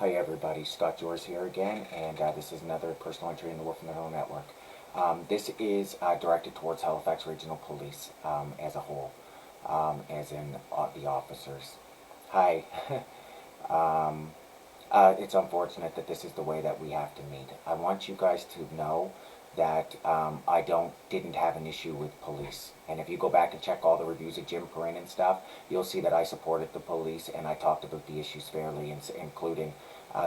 Hi everybody, Scott George here again, and this is another personal entry in the Wolf and the Hero Network. This is directed towards Halifax Regional Police as a whole, as in the officers. Hi. It's unfortunate that this is the way that we have to meet. I want you guys to know that I didn't have an issue with police. And if you go back and check all the reviews of Jim Perrin and stuff, you'll see that I supported the police and I talked about the issues fairly, including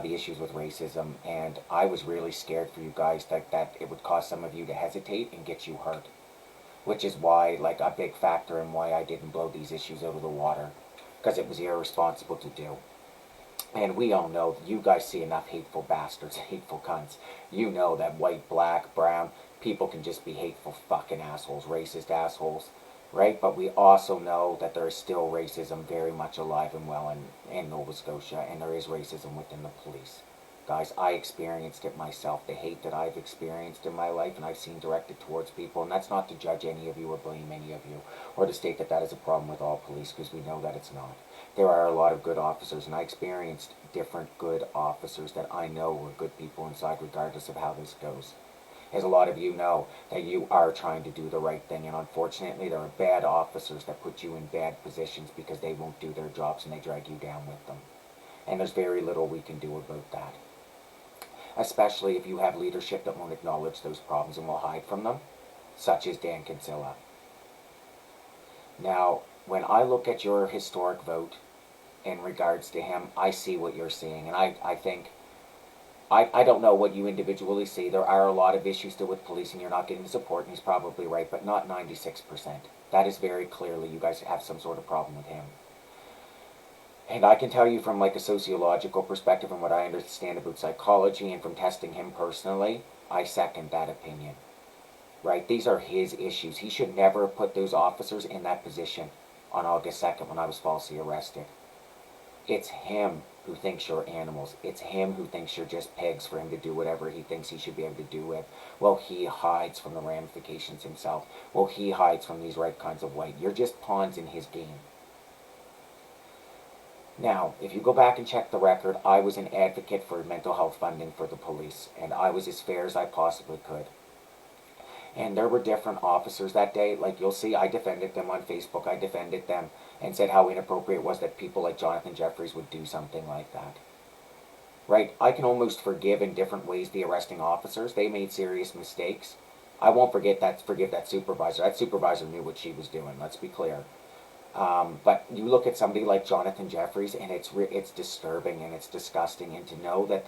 the issues with racism. And I was really scared for you guys that it would cause some of you to hesitate and get you hurt. Which is why, like, a big factor in why I didn't blow these issues out of the water. Because it was irresponsible to do. And we all know, you guys see enough hateful bastards, hateful cunts. You know that white, black, brown, people can just be hateful fucking assholes, racist assholes, right? But we also know that there is still racism very much alive and well in Nova Scotia, and there is racism within the police. Guys, I experienced it myself. The hate that I've experienced in my life and I've seen directed towards people, and that's not to judge any of you or blame any of you, or to state that that is a problem with all police, because we know that it's not. There are a lot of good officers, and I experienced different good officers that I know were good people inside, regardless of how this goes. As a lot of you know, that you are trying to do the right thing, and unfortunately there are bad officers that put you in bad positions because they won't do their jobs and they drag you down with them. And there's very little we can do about that. Especially if you have leadership that won't acknowledge those problems and will hide from them, such as Dan Kinsella. Now, when I look at your historic vote in regards to him, I see what you're seeing, and I think, I don't know what you individually see. There are a lot of issues still with police, and you're not getting the support, and he's probably right, but not 96%. That is very clearly, you guys have some sort of problem with him. And I can tell you from like a sociological perspective and what I understand about psychology and from testing him personally, I second that opinion. Right? These are his issues. He should never have put those officers in that position on August 2nd when I was falsely arrested. It's him who thinks you're animals. It's him who thinks you're just pigs for him to do whatever he thinks he should be able to do with. Well, he hides from the ramifications himself. Well, he hides from these right kinds of white. You're just pawns in his game. Now, if you go back and check the record, I was an advocate for mental health funding for the police, and I was as fair as I possibly could. And there were different officers that day. Like you'll see, I defended them on Facebook. I defended them and said how inappropriate it was that people like Jonathan Jeffries would do something like that. Right? I can almost forgive in different ways the arresting officers. They made serious mistakes. I won't forgive that supervisor. That supervisor knew what she was doing. Let's be clear. But you look at somebody like Jonathan Jeffries, and it's disturbing and it's disgusting. And to know that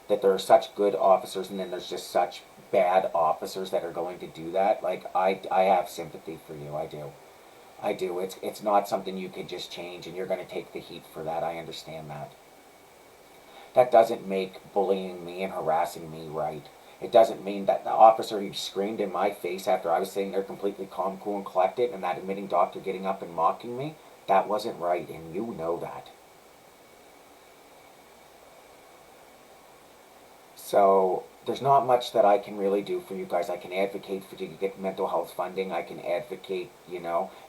that there are such good officers, and then there's just such bad officers that are going to do that. Like I have sympathy for you. I do. It's not something you can just change, and you're going to take the heat for that. I understand that. That doesn't make bullying me and harassing me right. It doesn't mean that the officer who screamed in my face after I was sitting there completely calm, cool, and collected, and that admitting doctor getting up and mocking me, that wasn't right, and you know that. So there's not much that I can really do for you guys. I can advocate for you to get mental health funding. I can advocate,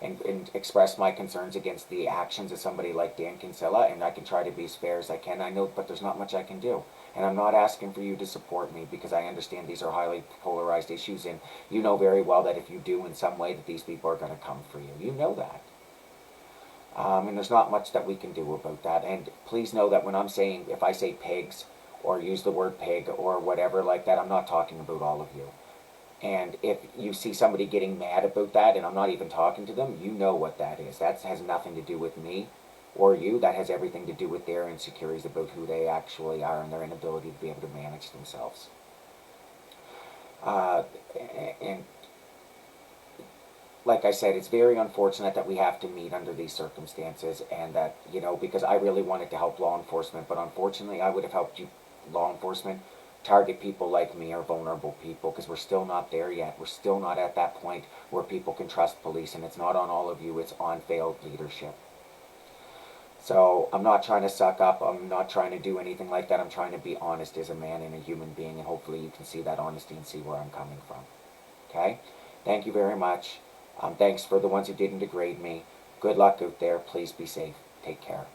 and express my concerns against the actions of somebody like Dan Kinsella, and I can try to be as fair as I can. I know, but there's not much I can do. And I'm not asking for you to support me, because I understand these are highly polarized issues, and you know very well that if you do in some way that these people are going to come for you. You know that. And there's not much that we can do about that. And please know that when I'm saying, if I say pigs, or use the word pig, or whatever like that, I'm not talking about all of you. And if you see somebody getting mad about that, and I'm not even talking to them, you know what that is. That has nothing to do with me or you. That has everything to do with their insecurities about who they actually are and their inability to be able to manage themselves. And like I said, it's very unfortunate that we have to meet under these circumstances, and that, because I really wanted to help law enforcement, but unfortunately I would have helped you, law enforcement, target people like me or vulnerable people, because we're still not there yet. We're still not at that point where people can trust police, and it's not on all of you, it's on failed leadership. So I'm not trying to suck up, I'm not trying to do anything like that. I'm trying to be honest as a man and a human being, and hopefully you can see that honesty and see where I'm coming from. Okay? Thank you very much. Thanks for the ones who didn't degrade me. Good luck out there. Please be safe. Take care.